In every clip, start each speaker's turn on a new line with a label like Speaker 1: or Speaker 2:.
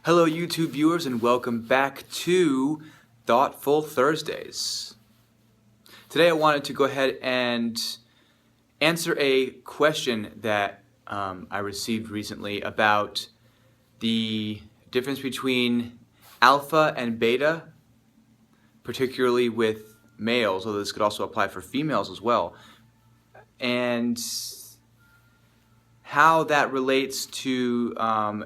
Speaker 1: Hello YouTube viewers and welcome back to Thoughtful Thursdays. Today I wanted to go ahead and answer a question that I received recently about the difference between alpha and beta, particularly with males, although this could also apply for females as well, and how that relates to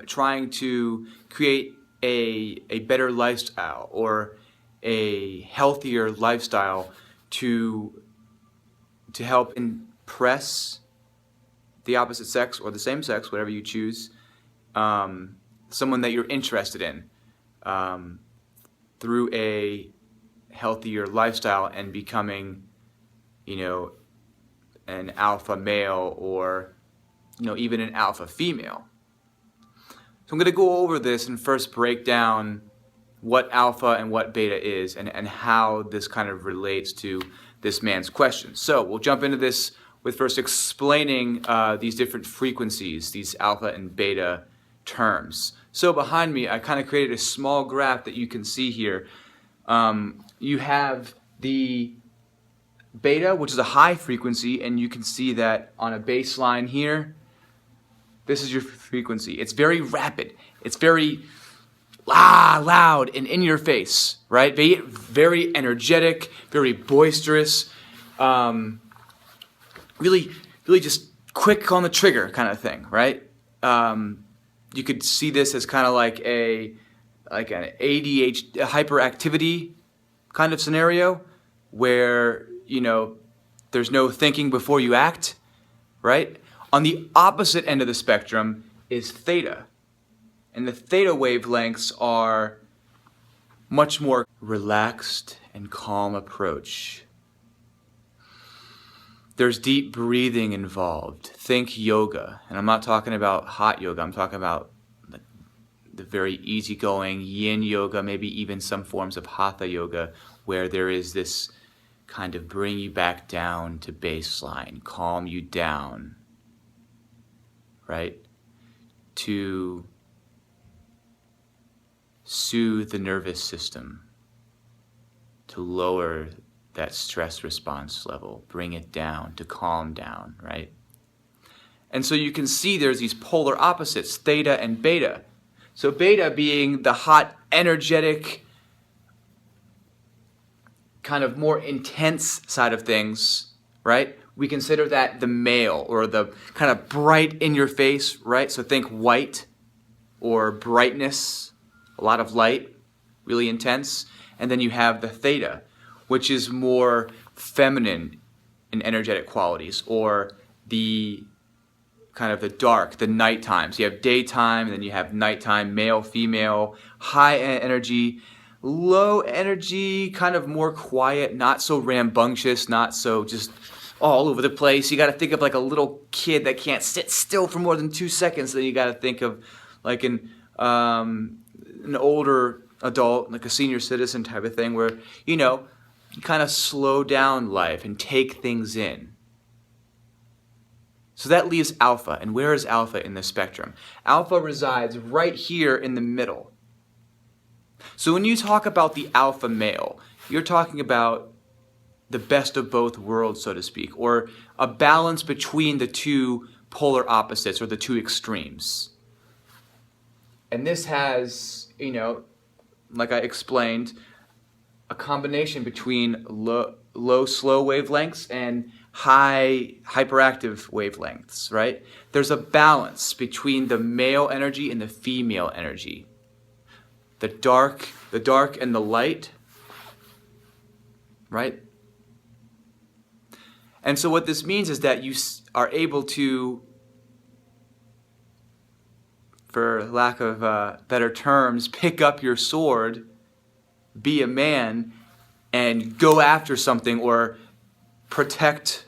Speaker 1: trying to create a better lifestyle or a healthier lifestyle to help impress the opposite sex or the same sex, whatever you choose, someone that you're interested in, through a healthier lifestyle and becoming, an alpha male or even an alpha female. So I'm going to go over this and first break down what alpha and what beta is and how this kind of relates to this man's question. So we'll jump into this with first explaining these different frequencies, these alpha and beta terms. So behind me, I kind of created a small graph that you can see here. You have the beta, which is a high frequency, and you can see that on a baseline here, this is your frequency. It's very rapid. It's very loud and in your face, right? Very energetic, very boisterous, really just quick on the trigger kind of thing, right? You could see this as kind of like an ADHD, hyperactivity kind of scenario where, there's no thinking before you act, right? On the opposite end of the spectrum is theta. And the theta wavelengths are much more relaxed and calm approach. There's deep breathing involved. Think yoga. And I'm not talking about hot yoga. I'm talking about the very easygoing yin yoga, maybe even some forms of hatha yoga, where there is this kind of bring you back down to baseline, calm you down, right? To soothe the nervous system, to lower that stress response level, bring it down, to calm down, right? And so you can see there's these polar opposites, theta and beta. So beta being the hot, energetic, kind of more intense side of things, right? We consider that the male, or the kind of bright in your face, right? So think white or brightness, a lot of light, really intense. And then you have the theta, which is more feminine in energetic qualities, or the kind of the dark, the nighttime. So you have daytime, and then you have nighttime, male, female, high energy, low energy, kind of more quiet, not so rambunctious, not so just all over the place. You got to think of like a little kid that can't sit still for more than 2 seconds. Then you got to think of like an older adult, like a senior citizen type of thing, where you kind of slow down life and take things in. So that leaves alpha. And where is alpha in the spectrum? Alpha resides right here in the middle. So when you talk about the alpha male, you're talking about the best of both worlds, so to speak, or a balance between the two polar opposites or the two extremes. And this has, like I explained, a combination between low, slow wavelengths and high, hyperactive wavelengths, right? There's a balance between the male energy and the female energy. The dark and the light, right? And so what this means is that you are able to, for lack of better terms, pick up your sword, be a man, and go after something or protect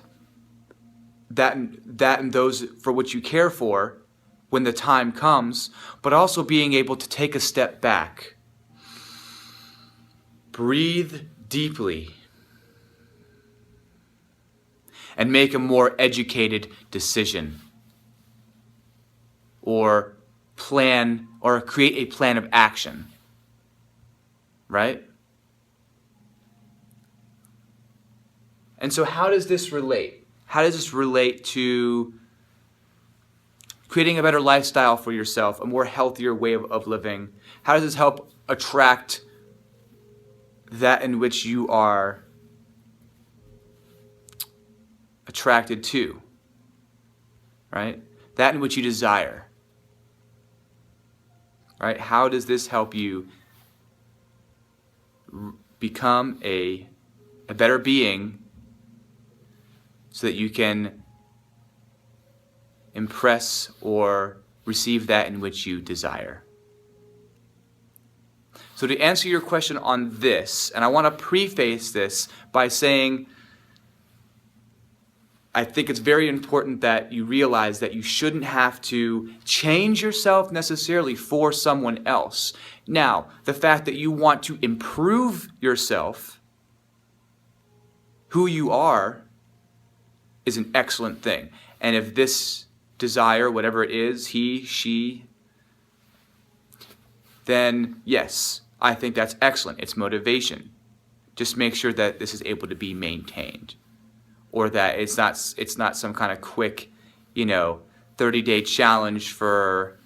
Speaker 1: that and those for which you care for when the time comes, but also being able to take a step back. Breathe deeply and make a more educated decision, or plan or create a plan of action, right? And so how does this relate? How does this relate to creating a better lifestyle for yourself, a more healthier way of living? How does this help attract that in which you are attracted to, right? That in which you desire, right? How does this help you become a better being so that you can impress or receive that in which you desire? So to answer your question on this, and I want to preface this by saying, I think it's very important that you realize that you shouldn't have to change yourself necessarily for someone else. Now, the fact that you want to improve yourself, who you are, is an excellent thing. And if this desire, whatever it is, he, she, then yes, I think that's excellent. It's motivation. Just make sure that this is able to be maintained, or that it's not some kind of quick, 30-day challenge for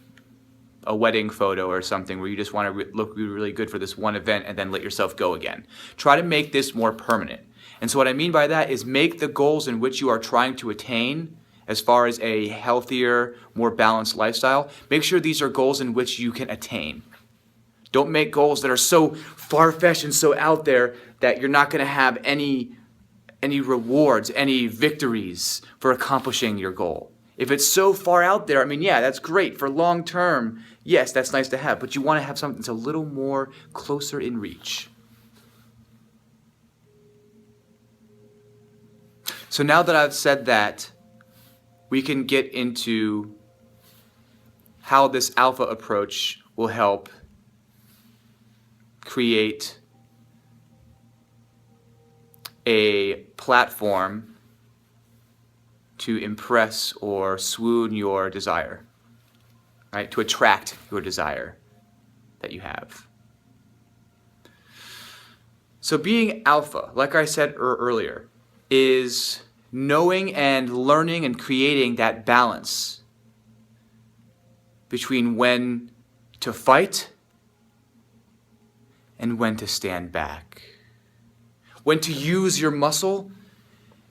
Speaker 1: a wedding photo or something where you just want to look really good for this one event and then let yourself go again. Try to make this more permanent. And so what I mean by that is make the goals in which you are trying to attain, as far as a healthier, more balanced lifestyle, make sure these are goals in which you can attain. Don't make goals that are so far-fetched and so out there that you're not going to have any rewards, any victories for accomplishing your goal. If it's so far out there, that's great. For long term, yes, that's nice to have. But you want to have something that's a little more closer in reach. So now that I've said that, we can get into how this alpha approach will help create a platform to impress or swoon your desire, right? To attract your desire that you have. So being alpha, like I said earlier, is knowing and learning and creating that balance between when to fight and when to stand back. When to use your muscle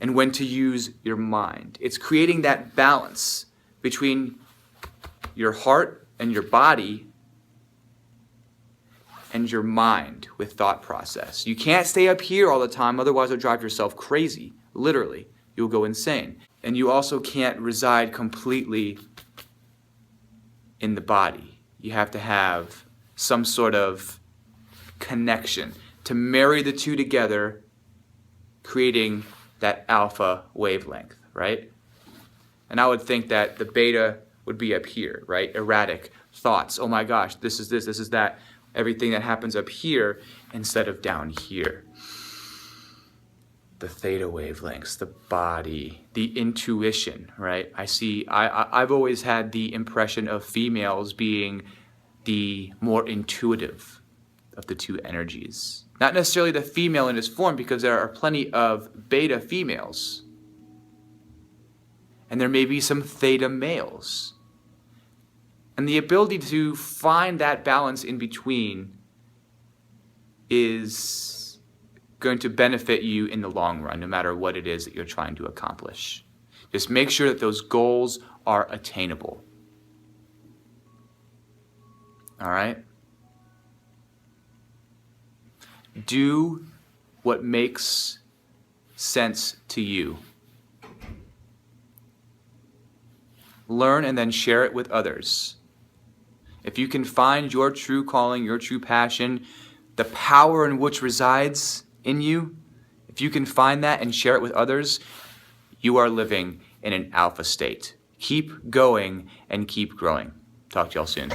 Speaker 1: and when to use your mind. It's creating that balance between your heart and your body and your mind with thought process. You can't stay up here all the time, otherwise you'll drive yourself crazy. Literally, you'll go insane. And you also can't reside completely in the body. You have to have some sort of connection to marry the two together, creating that alpha wavelength, right? And I would think that the beta would be up here, right? Erratic thoughts. Oh my gosh, this is that. Everything that happens up here instead of down here. The theta wavelengths, the body, the intuition, right? I've always had the impression of females being the more intuitive of the two energies. Not necessarily the female in its form, because there are plenty of beta females. And there may be some theta males. And the ability to find that balance in between is going to benefit you in the long run, no matter what it is that you're trying to accomplish. Just make sure that those goals are attainable. All right? Do what makes sense to you. Learn and then share it with others. If you can find your true calling, your true passion, the power in which resides in you, if you can find that and share it with others, you are living in an alpha state. Keep going and keep growing. Talk to y'all soon.